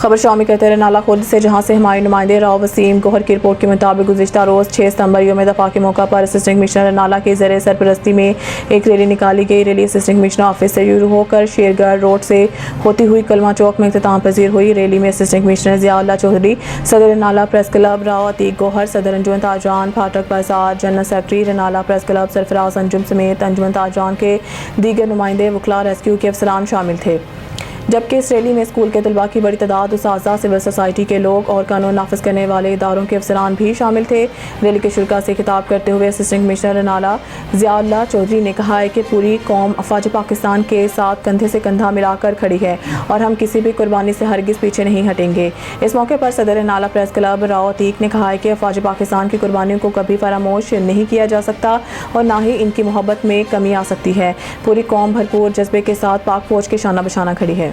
خبر شامل کرتے رہے نالہ خود سے، جہاں سے ہماری نمائندے راؤ وسیم گوہر کی رپورٹ کے مطابق گزشتہ روز 6 ستمبر یوم دفاع کے موقع پر اسسٹنٹ کمشنر نالہ کے زیر سرپرستی میں ایک ریلی نکالی گئی۔ ریلی اسسٹنٹ کمشنر آفس سے شروع ہو کر شیرگڑھ روڈ سے ہوتی ہوئی کلمہ چوک میں اختتام پذیر ہوئی۔ ریلی میں اسسٹنٹ کمشنر ضیاء اللہ چودھری، صدر نالہ پریس کلب راؤ عتیق گوہر، صدر انجمن تاجران پھاٹک بازار، جنرل سیکرٹری رنالہ پریس کلب سرفراز انجم سمیت انجمن تاجران کے دیگر نمائندے، وکلاء، ریسکیو کے افسران شامل تھے، جبکہ اس ریلی میں اسکول کے طلباء کی بڑی تعداد، اساتذہ، سول سوسائٹی کے لوگ اور قانون نافذ کرنے والے اداروں کے افسران بھی شامل تھے۔ ریلی کے شرکاء سے خطاب کرتے ہوئے اسسٹنٹ کمشنر رنالہ ضیاء اللہ چودھری نے کہا ہے کہ پوری قوم افواج پاکستان کے ساتھ کندھے سے کندھا ملا کر کھڑی ہے اور ہم کسی بھی قربانی سے ہرگز پیچھے نہیں ہٹیں گے۔ اس موقع پر صدر نالہ پریس کلب راؤ عتیق نے کہا ہے کہ افواج پاکستان کی قربانیوں کو کبھی فراموش نہیں کیا جا سکتا اور نہ ہی ان کی محبت میں کمی آ سکتی ہے۔ پوری قوم بھرپور جذبے کے ساتھ پاک فوج کے شانہ بشانہ کھڑی ہے۔